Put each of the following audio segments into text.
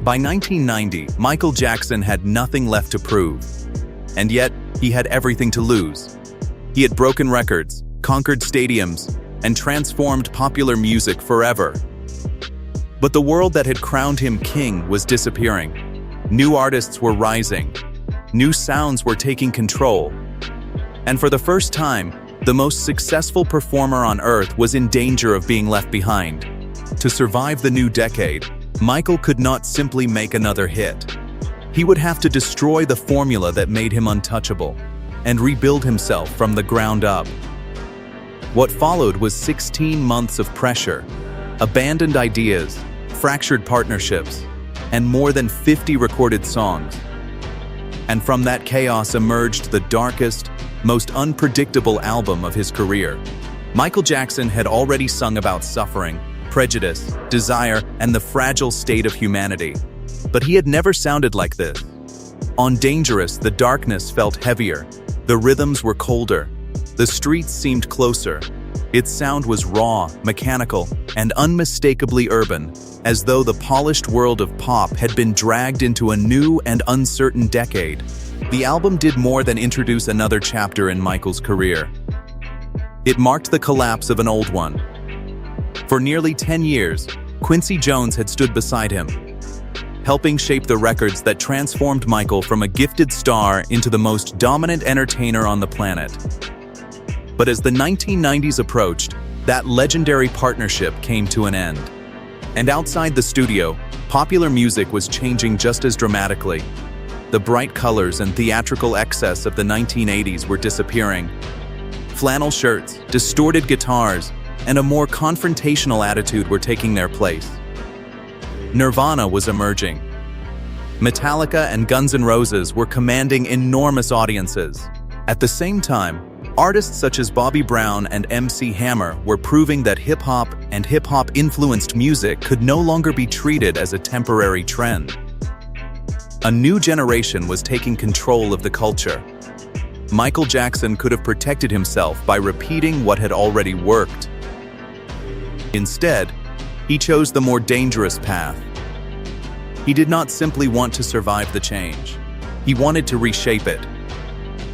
By 1990, Michael Jackson had nothing left to prove. And yet, he had everything to lose. He had broken records, conquered stadiums, and transformed popular music forever. But the world that had crowned him king was disappearing. New artists were rising. New sounds were taking control. And for the first time, the most successful performer on earth was in danger of being left behind. To survive the new decade, Michael could not simply make another hit. He would have to destroy the formula that made him untouchable and rebuild himself from the ground up. What followed was 16 months of pressure, abandoned ideas, fractured partnerships, and more than 50 recorded songs. And from that chaos emerged the darkest, most unpredictable album of his career. Michael Jackson had already sung about suffering, prejudice, desire, and the fragile state of humanity. But he had never sounded like this. On Dangerous, the darkness felt heavier, the rhythms were colder, the streets seemed closer. Its sound was raw, mechanical, and unmistakably urban, as though the polished world of pop had been dragged into a new and uncertain decade. The album did more than introduce another chapter in Michael's career. It marked the collapse of an old one. For nearly 10 years, Quincy Jones had stood beside him, helping shape the records that transformed Michael from a gifted star into the most dominant entertainer on the planet. But as the 1990s approached, that legendary partnership came to an end. And outside the studio, popular music was changing just as dramatically. The bright colors and theatrical excess of the 1980s were disappearing. Flannel shirts, distorted guitars, and a more confrontational attitude were taking their place. Nirvana was emerging. Metallica and Guns N' Roses were commanding enormous audiences. At the same time, artists such as Bobby Brown and MC Hammer were proving that hip-hop and hip-hop-influenced music could no longer be treated as a temporary trend. A new generation was taking control of the culture. Michael Jackson could have protected himself by repeating what had already worked. Instead, he chose the more dangerous path. He did not simply want to survive the change. He wanted to reshape it.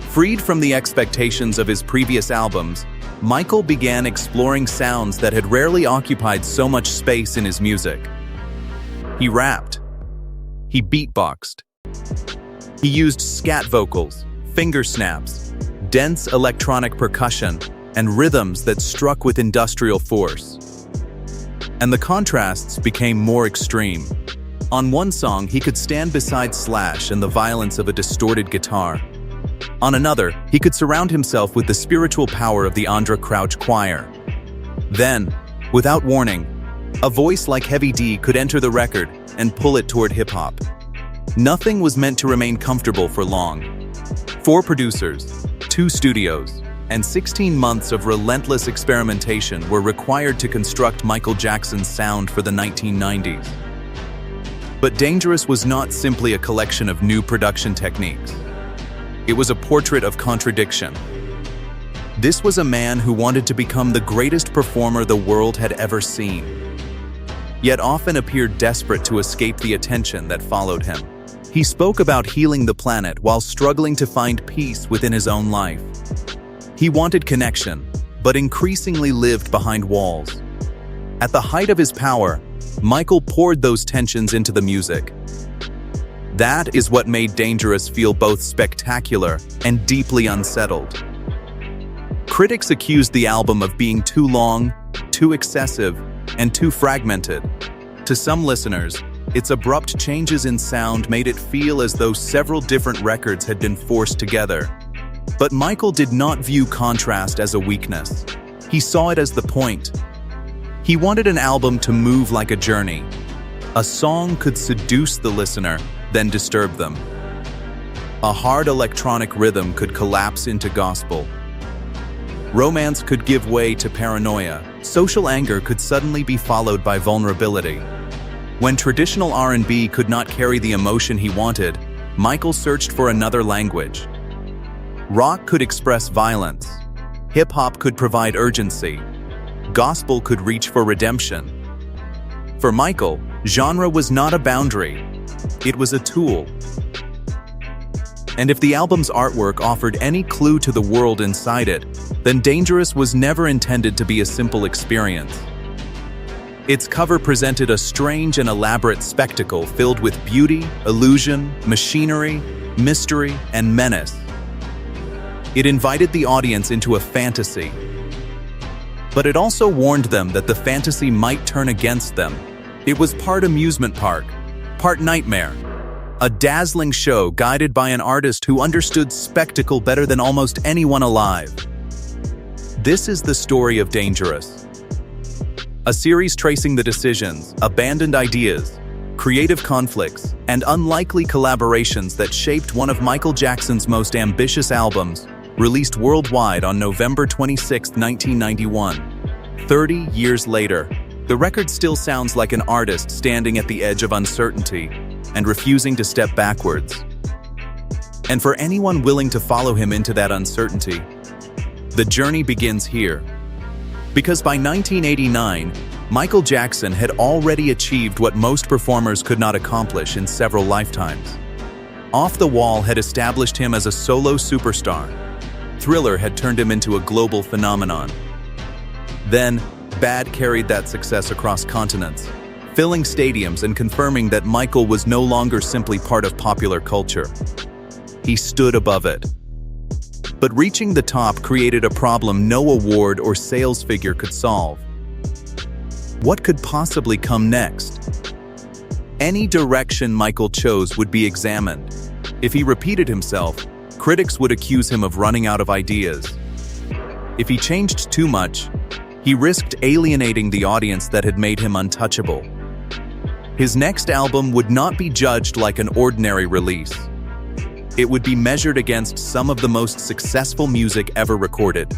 Freed from the expectations of his previous albums, Michael began exploring sounds that had rarely occupied so much space in his music. He rapped. He beatboxed. He used scat vocals, finger snaps, dense electronic percussion, and rhythms that struck with industrial force. And the contrasts became more extreme. On one song, he could stand beside Slash and the violence of a distorted guitar. On another, he could surround himself with the spiritual power of the Andra Crouch Choir. Then, without warning, a voice like Heavy D could enter the record and pull it toward hip-hop. Nothing was meant to remain comfortable for long. 4 producers, 2 studios, and 16 months of relentless experimentation were required to construct Michael Jackson's sound for the 1990s. But Dangerous was not simply a collection of new production techniques. It was a portrait of contradiction. This was a man who wanted to become the greatest performer the world had ever seen, yet often appeared desperate to escape the attention that followed him. He spoke about healing the planet while struggling to find peace within his own life. He wanted connection, but increasingly lived behind walls. At the height of his power, Michael poured those tensions into the music. That is what made Dangerous feel both spectacular and deeply unsettled. Critics accused the album of being too long, too excessive, and too fragmented. To some listeners, its abrupt changes in sound made it feel as though several different records had been forced together. But Michael did not view contrast as a weakness. He saw it as the point. He wanted an album to move like a journey. A song could seduce the listener, then disturb them. A hard electronic rhythm could collapse into gospel. Romance could give way to paranoia. Social anger could suddenly be followed by vulnerability. When traditional R&B could not carry the emotion he wanted, Michael searched for another language. Rock could express violence. Hip-hop could provide urgency. Gospel could reach for redemption. For Michael, genre was not a boundary. It was a tool. And if the album's artwork offered any clue to the world inside it, then Dangerous was never intended to be a simple experience. Its cover presented a strange and elaborate spectacle filled with beauty, illusion, machinery, mystery, and menace. It invited the audience into a fantasy, but it also warned them that the fantasy might turn against them. It was part amusement park, part nightmare, a dazzling show guided by an artist who understood spectacle better than almost anyone alive. This is the story of Dangerous, a series tracing the decisions, abandoned ideas, creative conflicts, and unlikely collaborations that shaped one of Michael Jackson's most ambitious albums, released worldwide on November 26, 1991. 30 years later, the record still sounds like an artist standing at the edge of uncertainty and refusing to step backwards. And for anyone willing to follow him into that uncertainty, the journey begins here. Because by 1989, Michael Jackson had already achieved what most performers could not accomplish in several lifetimes. Off the Wall had established him as a solo superstar. Thriller had turned him into a global phenomenon. Then, Bad carried that success across continents, filling stadiums and confirming that Michael was no longer simply part of popular culture. He stood above it. But reaching the top created a problem no award or sales figure could solve. What could possibly come next? Any direction Michael chose would be examined. If he repeated himself, critics would accuse him of running out of ideas. If he changed too much, he risked alienating the audience that had made him untouchable. His next album would not be judged like an ordinary release. It would be measured against some of the most successful music ever recorded.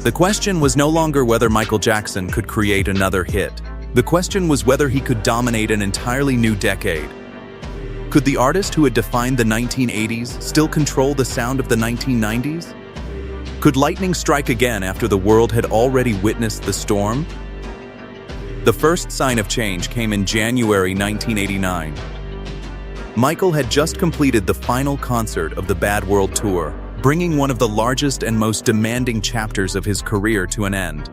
The question was no longer whether Michael Jackson could create another hit. The question was whether he could dominate an entirely new decade. Could the artist who had defined the 1980s still control the sound of the 1990s? Could lightning strike again after the world had already witnessed the storm? The first sign of change came in January 1989. Michael had just completed the final concert of the Bad World Tour, bringing one of the largest and most demanding chapters of his career to an end.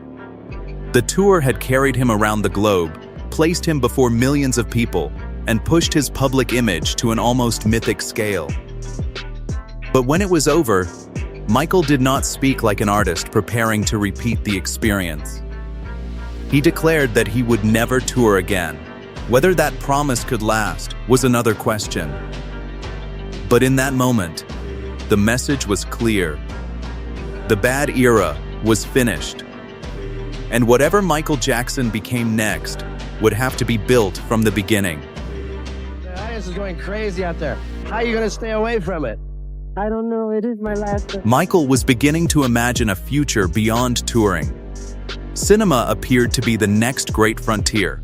The tour had carried him around the globe, placed him before millions of people, and pushed his public image to an almost mythic scale. But when it was over, Michael did not speak like an artist preparing to repeat the experience. He declared that he would never tour again. Whether that promise could last was another question. But in that moment, the message was clear. The Bad era was finished. And whatever Michael Jackson became next would have to be built from the beginning. The audience is going crazy out there. How are you going to stay away from it? I don't know. It is my last. Michael was beginning to imagine a future beyond touring. Cinema appeared to be the next great frontier.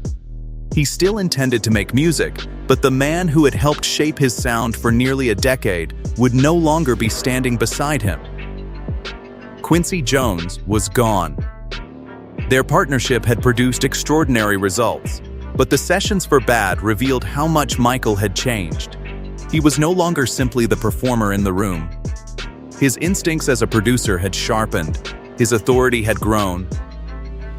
He still intended to make music, but the man who had helped shape his sound for nearly a decade would no longer be standing beside him. Quincy Jones was gone. Their partnership had produced extraordinary results, but the sessions for Bad revealed how much Michael had changed. He was no longer simply the performer in the room. His instincts as a producer had sharpened, his authority had grown,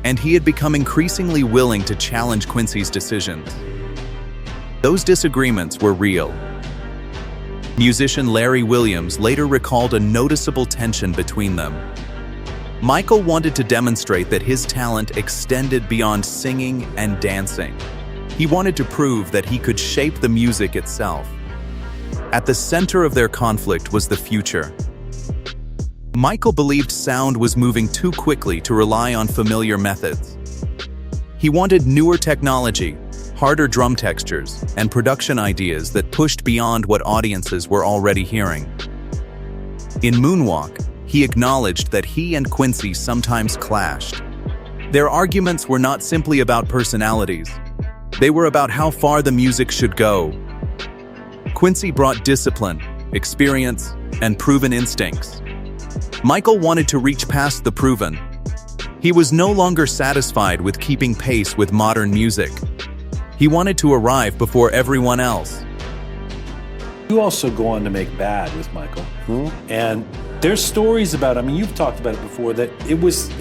and he had become increasingly willing to challenge Quincy's decisions. Those disagreements were real. Musician Larry Williams later recalled a noticeable tension between them. Michael wanted to demonstrate that his talent extended beyond singing and dancing. He wanted to prove that he could shape the music itself. At the center of their conflict was the future. Michael believed sound was moving too quickly to rely on familiar methods. He wanted newer technology, harder drum textures, and production ideas that pushed beyond what audiences were already hearing. In Moonwalk, he acknowledged that he and Quincy sometimes clashed. Their arguments were not simply about personalities. They were about how far the music should go. Quincy brought discipline, experience, and proven instincts. Michael wanted to reach past the proven. He was no longer satisfied with keeping pace with modern music. He wanted to arrive before everyone else. You also go on to make Bad with Michael. And there's stories about, I mean, you've talked about it before, that it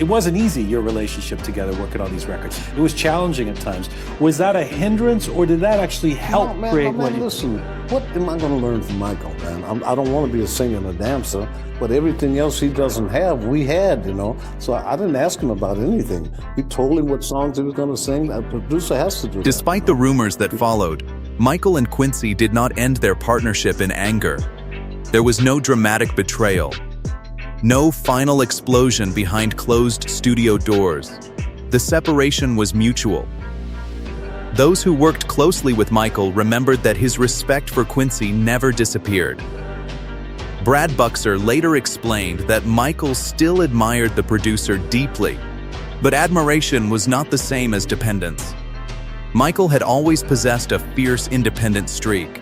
wasn't easy, your relationship together, working on these records. It was challenging at times. Was that a hindrance, or did that actually help create what you... Listen, what am I going to learn from Michael, man? I don't want to be a singer and a dancer, but everything else he doesn't have, we had, you know? So I didn't ask him about anything. We told him what songs he was going to sing. A producer has to do that. Despite the rumors that followed, Michael and Quincy did not end their partnership in anger. There was no dramatic betrayal. No final explosion behind closed studio doors. The separation was mutual. Those who worked closely with Michael remembered that his respect for Quincy never disappeared. Brad Buxer later explained that Michael still admired the producer deeply, but admiration was not the same as dependence. Michael had always possessed a fierce independent streak.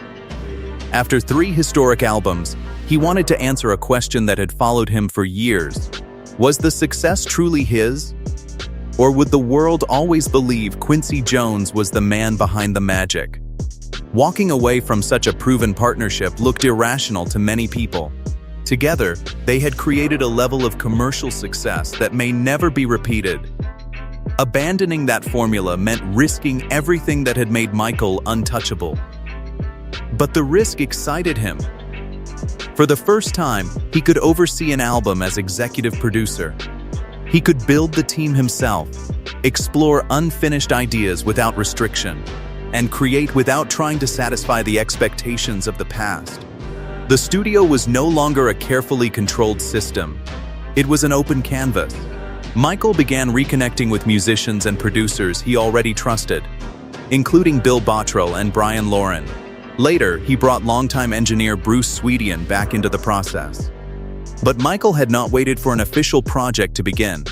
After 3 historic albums, he wanted to answer a question that had followed him for years. Was the success truly his? Or would the world always believe Quincy Jones was the man behind the magic? Walking away from such a proven partnership looked irrational to many people. Together, they had created a level of commercial success that may never be repeated. Abandoning that formula meant risking everything that had made Michael untouchable. But the risk excited him. For the first time, he could oversee an album as executive producer. He could build the team himself, explore unfinished ideas without restriction, and create without trying to satisfy the expectations of the past. The studio was no longer a carefully controlled system. It was an open canvas. Michael began reconnecting with musicians and producers he already trusted, including Bill Bottrell and Bryan Loren. Later, he brought longtime engineer Bruce Swedien back into the process. But Michael had not waited for an official project to begin.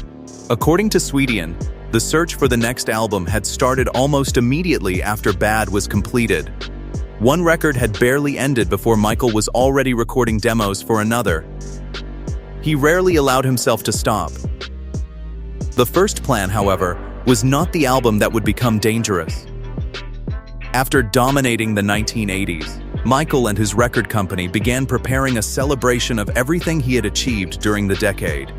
According to Swedien, the search for the next album had started almost immediately after Bad was completed. One record had barely ended before Michael was already recording demos for another. He rarely allowed himself to stop. The first plan, however, was not the album that would become dangerous. After dominating the 1980s, Michael and his record company began preparing a celebration of everything he had achieved during the decade.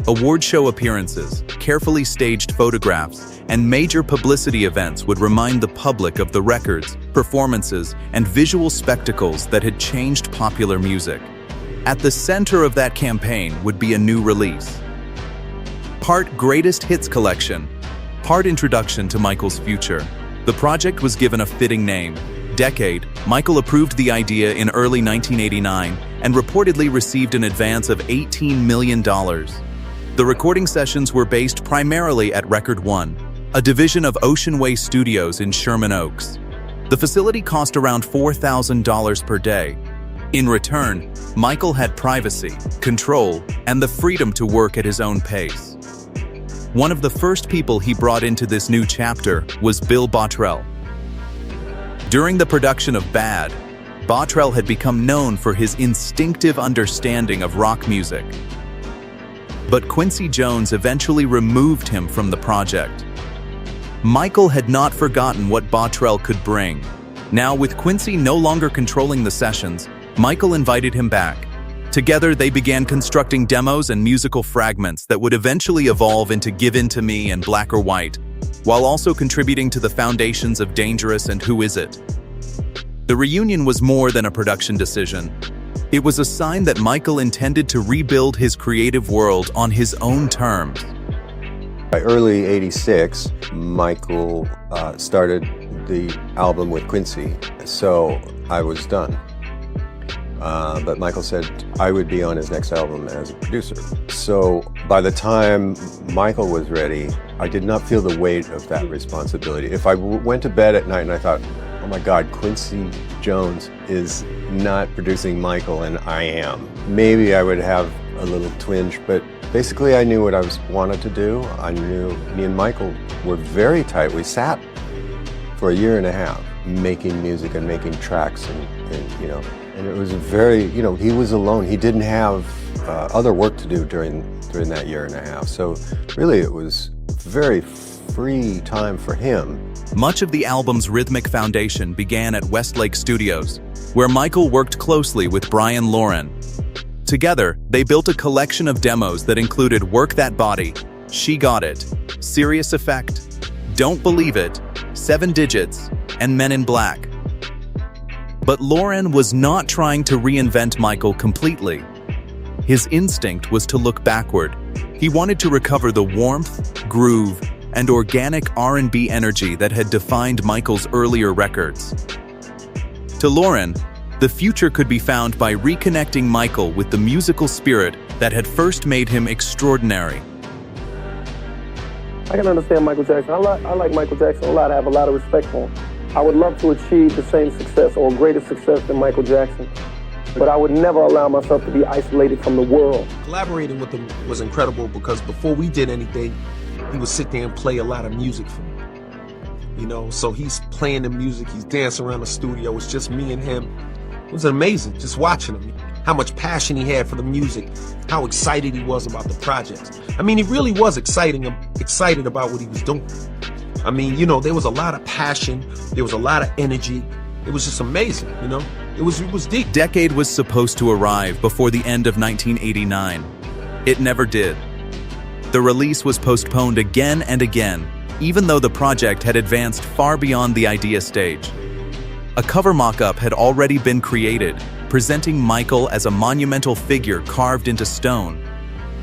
Award show appearances, carefully staged photographs, and major publicity events would remind the public of the records, performances, and visual spectacles that had changed popular music. At the center of that campaign would be a new release. Part greatest hits collection, part introduction to Michael's future. The project was given a fitting name, Decade. Michael approved the idea in early 1989 and reportedly received an advance of $18 million. The recording sessions were based primarily at Record One, a division of Ocean Way Studios in Sherman Oaks. The facility cost around $4,000 per day. In return, Michael had privacy, control, and the freedom to work at his own pace. One of the first people he brought into this new chapter was Bill Bottrell. During the production of Bad, Bottrell had become known for his instinctive understanding of rock music. But Quincy Jones eventually removed him from the project. Michael had not forgotten what Bottrell could bring. Now, with Quincy no longer controlling the sessions, Michael invited him back. Together, they began constructing demos and musical fragments that would eventually evolve into Give In To Me and Black or White, while also contributing to the foundations of Dangerous and Who Is It. The reunion was more than a production decision. It was a sign that Michael intended to rebuild his creative world on his own terms. By early '86, Michael started the album with Quincy, so I was done. But Michael said I would be on his next album as a producer. So by the time Michael was ready, I did not feel the weight of that responsibility. If I went to bed at night and I thought, oh my God, Quincy Jones is not producing Michael and I am, maybe I would have a little twinge, but basically I knew what I wanted to do. I knew me and Michael were very tight. We sat for a year and a half making music and making tracks and it was very, he was alone. He didn't have other work to do during that year and a half. So really it was very free time for him. Much of the album's rhythmic foundation began at Westlake Studios, where Michael worked closely with Bryan Loren. Together, they built a collection of demos that included Work That Body, She Got It, Serious Effect, Don't Believe It, 7 Digits, and Men in Black. But Loren was not trying to reinvent Michael completely. His instinct was to look backward. He wanted to recover the warmth, groove, and organic R&B energy that had defined Michael's earlier records. To Loren, the future could be found by reconnecting Michael with the musical spirit that had first made him extraordinary. I can understand Michael Jackson. I like Michael Jackson a lot. I have a lot of respect for him. I would love to achieve the same success or greater success than Michael Jackson, but I would never allow myself to be isolated from the world. Collaborating with him was incredible because before we did anything, he would sit there and play a lot of music for me. You know, so he's playing the music, he's dancing around the studio, it's just me and him. It was amazing just watching him, how much passion he had for the music, how excited he was about the projects. I mean, he really was excited about what he was doing. I mean, you know, there was a lot of passion, there was a lot of energy. It was just amazing, you know? It was deep. Decade was supposed to arrive before the end of 1989. It never did. The release was postponed again and again, even though the project had advanced far beyond the idea stage. A cover mock-up had already been created, presenting Michael as a monumental figure carved into stone,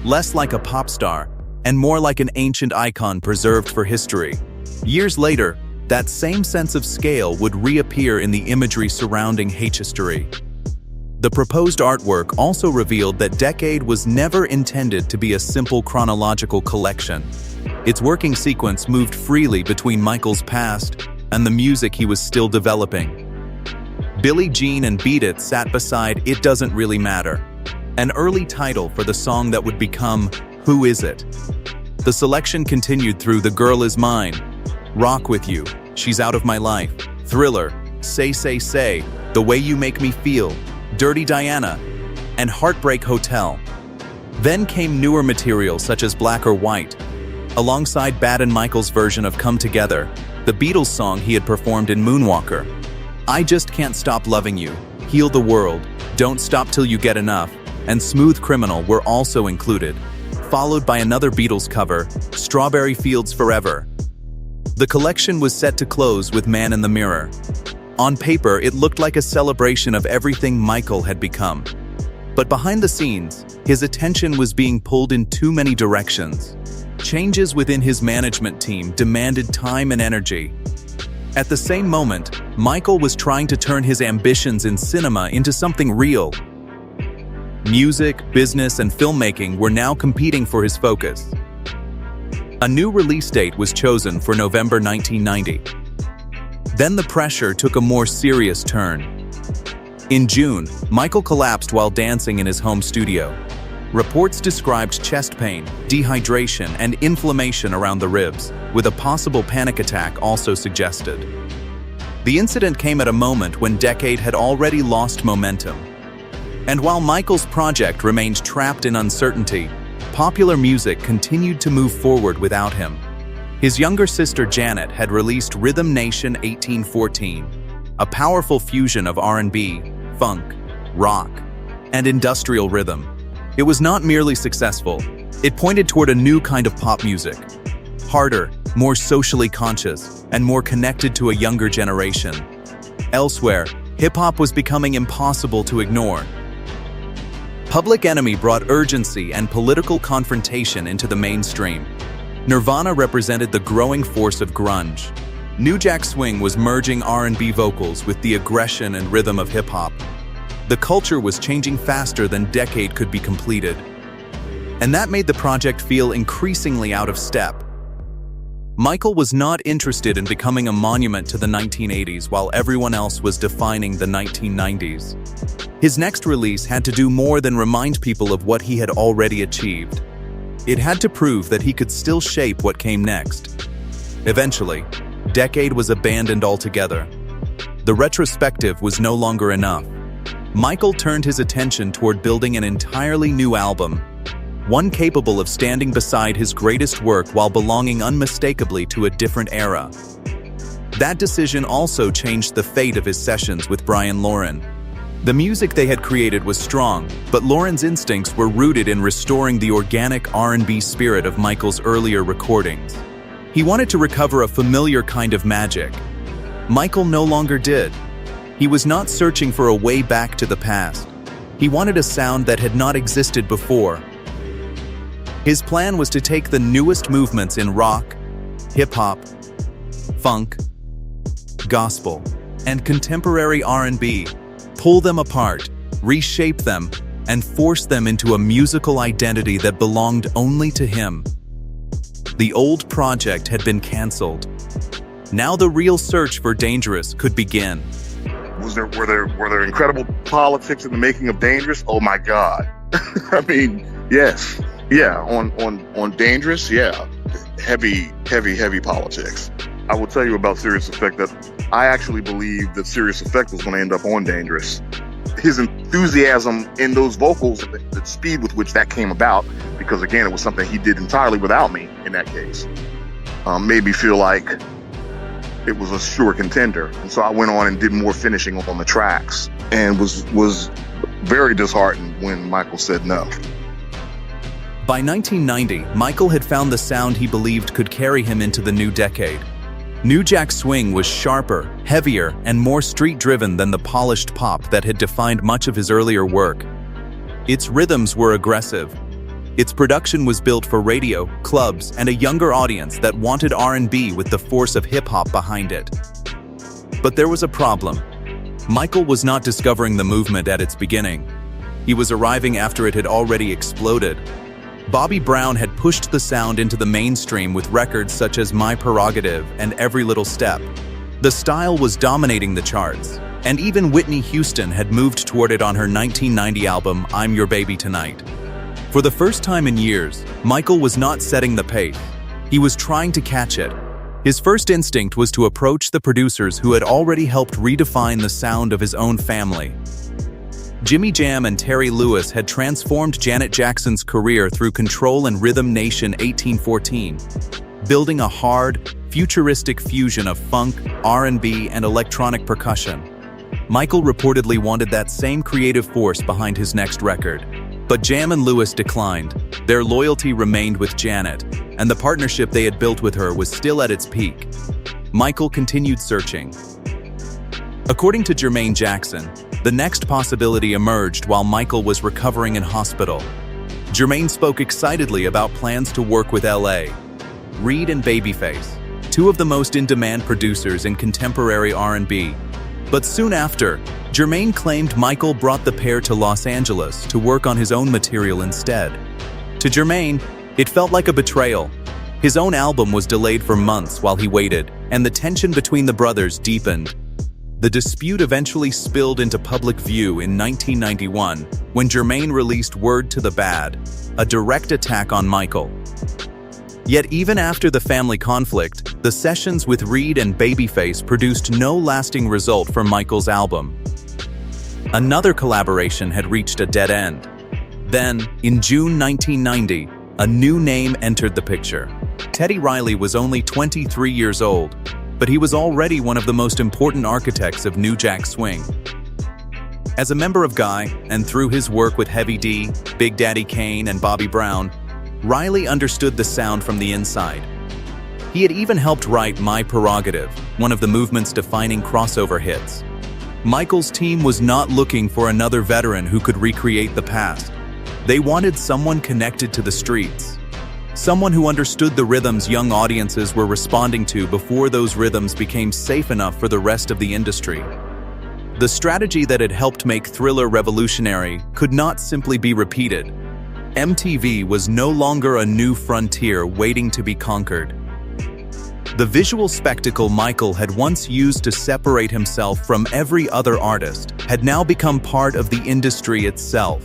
less like a pop star and more like an ancient icon preserved for history. Years later, that same sense of scale would reappear in the imagery surrounding H-history. The proposed artwork also revealed that Decade was never intended to be a simple chronological collection. Its working sequence moved freely between Michael's past and the music he was still developing. Billie Jean and Beat It sat beside It Doesn't Really Matter, an early title for the song that would become Who Is It? The selection continued through The Girl Is Mine, Rock With You, She's Out of My Life, Thriller, Say Say Say, The Way You Make Me Feel, Dirty Diana, and Heartbreak Hotel. Then came newer material such as Black or White, alongside Bad and Michael's version of Come Together, the Beatles song he had performed in Moonwalker. I Just Can't Stop Loving You, Heal the World, Don't Stop Till You Get Enough, and Smooth Criminal were also included, followed by another Beatles cover, Strawberry Fields Forever. The collection was set to close with Man in the Mirror. On paper, it looked like a celebration of everything Michael had become. But behind the scenes, his attention was being pulled in too many directions. Changes within his management team demanded time and energy. At the same moment, Michael was trying to turn his ambitions in cinema into something real. Music, business, and filmmaking were now competing for his focus. A new release date was chosen for November 1990. Then the pressure took a more serious turn. In June, Michael collapsed while dancing in his home studio. Reports described chest pain, dehydration, and inflammation around the ribs, with a possible panic attack also suggested. The incident came at a moment when Decade had already lost momentum. And while Michael's project remained trapped in uncertainty, popular music continued to move forward without him. His younger sister Janet had released Rhythm Nation 1814, a powerful fusion of R&B, funk, rock, and industrial rhythm. It was not merely successful, it pointed toward a new kind of pop music. Harder, more socially conscious, and more connected to a younger generation. Elsewhere, hip-hop was becoming impossible to ignore. Public Enemy brought urgency and political confrontation into the mainstream. Nirvana represented the growing force of grunge. New Jack Swing was merging R&B vocals with the aggression and rhythm of hip-hop. The culture was changing faster than Decade could be completed. And that made the project feel increasingly out of step. Michael was not interested in becoming a monument to the 1980s while everyone else was defining the 1990s. His next release had to do more than remind people of what he had already achieved. It had to prove that he could still shape what came next. Eventually, Decade was abandoned altogether. The retrospective was no longer enough. Michael turned his attention toward building an entirely new album, one capable of standing beside his greatest work while belonging unmistakably to a different era. That decision also changed the fate of his sessions with Bryan Loren. The music they had created was strong, but Loren's instincts were rooted in restoring the organic R&B spirit of Michael's earlier recordings. He wanted to recover a familiar kind of magic. Michael no longer did. He was not searching for a way back to the past. He wanted a sound that had not existed before. His plan was to take the newest movements in rock, hip-hop, funk, gospel, and contemporary R&B, pull them apart, reshape them, and force them into a musical identity that belonged only to him. The old project had been canceled. Now the real search for Dangerous could begin. Were there incredible politics in the making of Dangerous? Oh my God. I mean, yes. Yeah, on Dangerous, yeah. Heavy politics. I will tell you about Serious Effect that I actually believed that Serious Effect was going to end up on Dangerous. His enthusiasm in those vocals, the speed with which that came about, because again, it was something he did entirely without me in that case, made me feel like it was a sure contender. And so I went on and did more finishing on the tracks and was very disheartened when Michael said no. By 1990, Michael had found the sound he believed could carry him into the new decade. New Jack Swing was sharper, heavier, and more street-driven than the polished pop that had defined much of his earlier work. Its rhythms were aggressive. Its production was built for radio, clubs, and a younger audience that wanted R&B with the force of hip-hop behind it. But there was a problem. Michael was not discovering the movement at its beginning. He was arriving after it had already exploded. Bobby Brown had pushed the sound into the mainstream with records such as My Prerogative and Every Little Step. The style was dominating the charts, and even Whitney Houston had moved toward it on her 1990 album, I'm Your Baby Tonight. For the first time in years, Michael was not setting the pace. He was trying to catch it. His first instinct was to approach the producers who had already helped redefine the sound of his own family. Jimmy Jam and Terry Lewis had transformed Janet Jackson's career through Control and Rhythm Nation 1814, building a hard, futuristic fusion of funk, R&B, and electronic percussion. Michael reportedly wanted that same creative force behind his next record. But Jam and Lewis declined. Their loyalty remained with Janet, and the partnership they had built with her was still at its peak. Michael continued searching. According to Jermaine Jackson, the next possibility emerged while Michael was recovering in hospital. Jermaine spoke excitedly about plans to work with L.A. Reid and Babyface, two of the most in-demand producers in contemporary R&B. But soon after, Jermaine claimed Michael brought the pair to Los Angeles to work on his own material instead. To Jermaine, it felt like a betrayal. His own album was delayed for months while he waited, and the tension between the brothers deepened. The dispute eventually spilled into public view in 1991 when Jermaine released Word to the Bad, a direct attack on Michael. Yet even after the family conflict, the sessions with Reid and Babyface produced no lasting result for Michael's album. Another collaboration had reached a dead end. Then, in June 1990, a new name entered the picture. Teddy Riley was only 23 years old, but he was already one of the most important architects of New Jack Swing. As a member of Guy, and through his work with Heavy D, Big Daddy Kane, and Bobby Brown, Riley understood the sound from the inside. He had even helped write My Prerogative, one of the movement's defining crossover hits. Michael's team was not looking for another veteran who could recreate the past. They wanted someone connected to the streets. Someone who understood the rhythms young audiences were responding to before those rhythms became safe enough for the rest of the industry. The strategy that had helped make Thriller revolutionary could not simply be repeated. MTV was no longer a new frontier waiting to be conquered. The visual spectacle Michael had once used to separate himself from every other artist had now become part of the industry itself.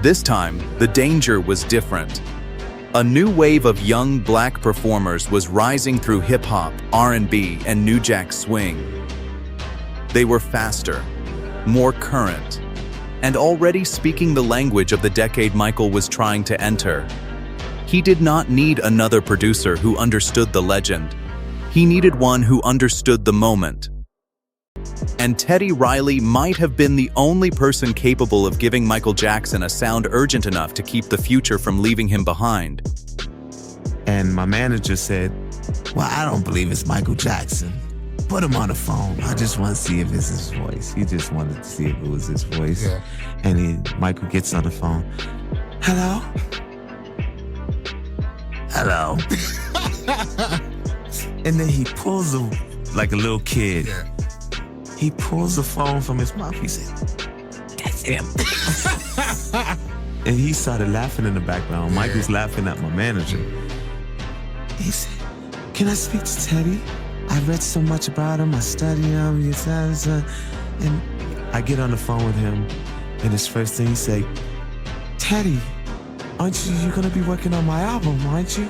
This time, the danger was different. A new wave of young black performers was rising through hip-hop, R&B, and New Jack Swing. They were faster, more current, and already speaking the language of the decade Michael was trying to enter. He did not need another producer who understood the legend. He needed one who understood the moment. And Teddy Riley might have been the only person capable of giving Michael Jackson a sound urgent enough to keep the future from leaving him behind. And my manager said, well, I don't believe it's Michael Jackson. Put him on the phone. I just want to see if it's his voice. He just wanted to see if it was his voice. Yeah. And Michael gets on the phone. Hello? Hello? And then he pulls like a little kid. Yeah. He pulls the phone from his mouth. He said, that's him. And he started laughing in the background. Yeah. Michael's laughing at my manager. He said, can I speak to Teddy? I read so much about him. I study him. And I get on the phone with him. And his first thing he say, Teddy, aren't you gonna be working on my album, aren't you?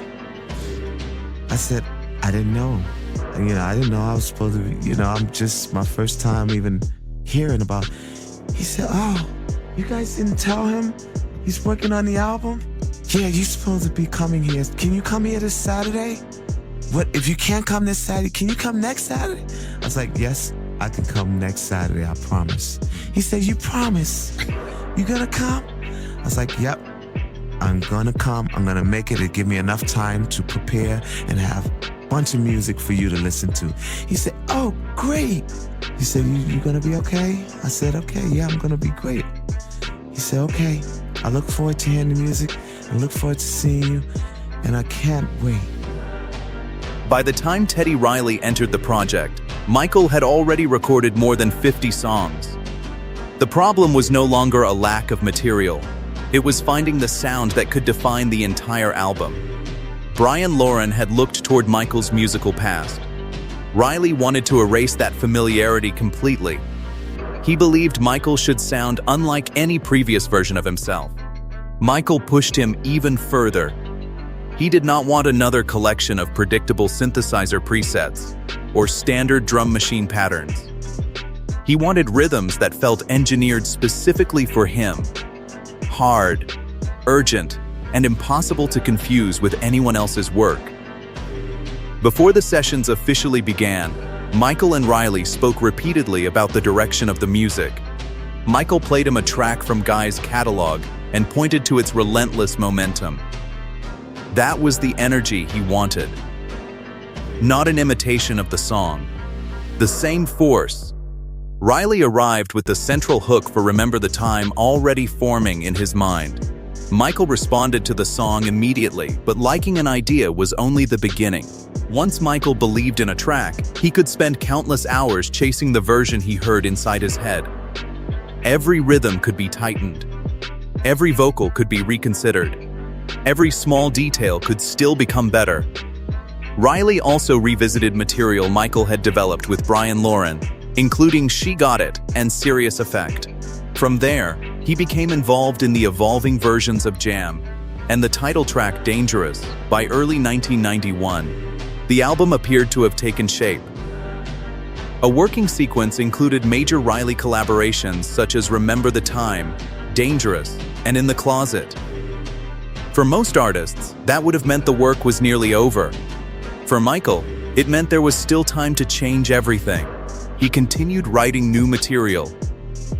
I said, I didn't know. I didn't know I was supposed to be, I'm just my first time even hearing about. He said, oh, you guys didn't tell him he's working on the album? Yeah, you're supposed to be coming here. Can you come here this Saturday? What, if you can't come this Saturday, can you come next Saturday? I was like, yes, I can come next Saturday, I promise. He said, you promise? You gonna come? I was like, yep, I'm gonna come. I'm gonna make it. It give me enough time to prepare and have a bunch of music for you to listen to. He said, oh, great. He said, you gonna be okay? I said, okay, yeah, I'm gonna be great. He said, okay, I look forward to hearing the music. I look forward to seeing you, and I can't wait. By the time Teddy Riley entered the project, Michael had already recorded more than 50 songs. The problem was no longer a lack of material. It was finding the sound that could define the entire album. Bryan Loren had looked toward Michael's musical past. Riley wanted to erase that familiarity completely. He believed Michael should sound unlike any previous version of himself. Michael pushed him even further. He did not want another collection of predictable synthesizer presets or standard drum machine patterns. He wanted rhythms that felt engineered specifically for him, hard, urgent, and impossible to confuse with anyone else's work. Before the sessions officially began, Michael and Riley spoke repeatedly about the direction of the music. Michael played him a track from Guy's catalog and pointed to its relentless momentum. That was the energy he wanted. Not an imitation of the song. The same force. Riley arrived with the central hook for Remember the Time already forming in his mind. Michael responded to the song immediately, but liking an idea was only the beginning. Once Michael believed in a track, he could spend countless hours chasing the version he heard inside his head. Every rhythm could be tightened. Every vocal could be reconsidered. Every small detail could still become better. Riley also revisited material Michael had developed with Bryan Loren, including She Got It and Serious Effect. From there, he became involved in the evolving versions of Jam and the title track Dangerous. By early 1991, the album appeared to have taken shape. A working sequence included major Riley collaborations such as Remember the Time, Dangerous, and In the Closet. For most artists, that would have meant the work was nearly over. For Michael, it meant there was still time to change everything. He continued writing new material.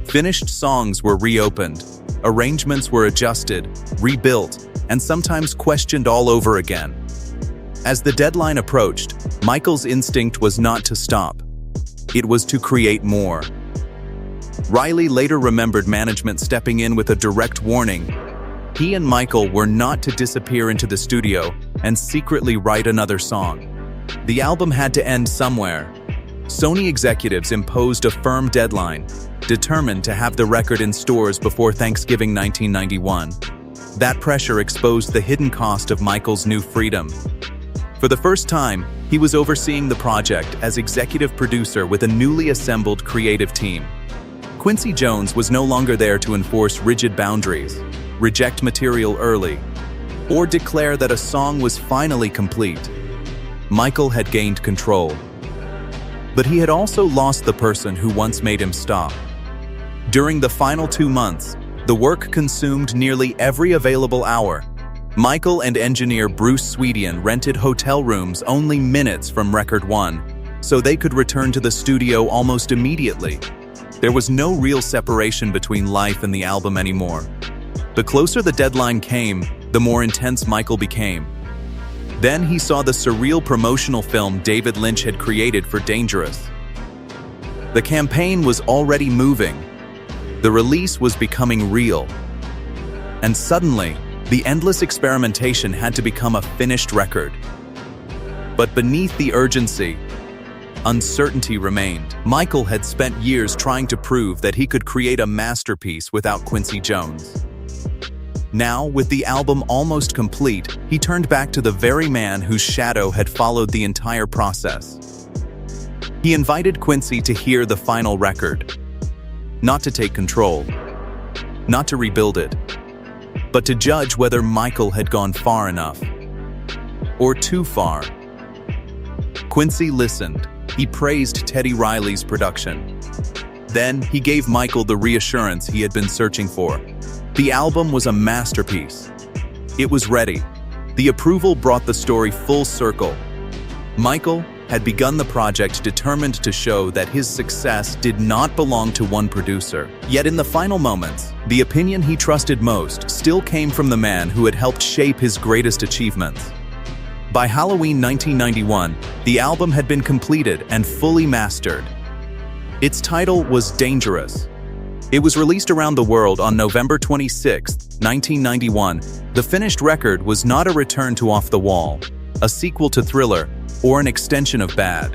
Finished songs were reopened, arrangements were adjusted, rebuilt, and sometimes questioned all over again. As the deadline approached, Michael's instinct was not to stop. It was to create more. Riley later remembered management stepping in with a direct warning. He and Michael were not to disappear into the studio and secretly write another song. The album had to end somewhere. Sony executives imposed a firm deadline, determined to have the record in stores before Thanksgiving 1991. That pressure exposed the hidden cost of Michael's new freedom. For the first time, he was overseeing the project as executive producer with a newly assembled creative team. Quincy Jones was no longer there to enforce rigid boundaries, reject material early, or declare that a song was finally complete. Michael had gained control. But he had also lost the person who once made him stop. During the final 2 months, the work consumed nearly every available hour. Michael and engineer Bruce Swedien rented hotel rooms only minutes from record 1, so they could return to the studio almost immediately. There was no real separation between life and the album anymore. The closer the deadline came, the more intense Michael became. Then he saw the surreal promotional film David Lynch had created for Dangerous. The campaign was already moving. The release was becoming real. And suddenly, the endless experimentation had to become a finished record. But beneath the urgency, uncertainty remained. Michael had spent years trying to prove that he could create a masterpiece without Quincy Jones. Now, with the album almost complete, he turned back to the very man whose shadow had followed the entire process. He invited Quincy to hear the final record. Not to take control, not to rebuild it, but to judge whether Michael had gone far enough, or too far. Quincy listened. He praised Teddy Riley's production. Then he gave Michael the reassurance he had been searching for. The album was a masterpiece. It was ready. The approval brought the story full circle. Michael had begun the project determined to show that his success did not belong to one producer. Yet in the final moments, the opinion he trusted most still came from the man who had helped shape his greatest achievements. By Halloween 1991, the album had been completed and fully mastered. Its title was Dangerous. It was released around the world on November 26, 1991. The finished record was not a return to Off the Wall, a sequel to Thriller, or an extension of Bad.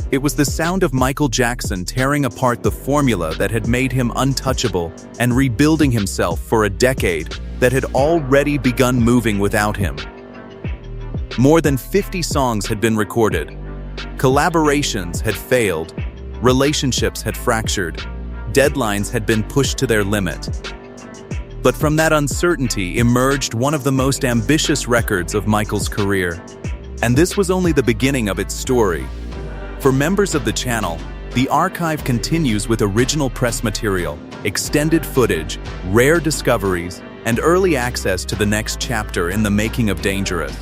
It was the sound of Michael Jackson tearing apart the formula that had made him untouchable and rebuilding himself for a decade that had already begun moving without him. More than 50 songs had been recorded. Collaborations had failed. Relationships had fractured. Deadlines had been pushed to their limit. But from that uncertainty emerged one of the most ambitious records of Michael's career. And this was only the beginning of its story. For members of the channel, the archive continues with original press material, extended footage, rare discoveries, and early access to the next chapter in the making of Dangerous.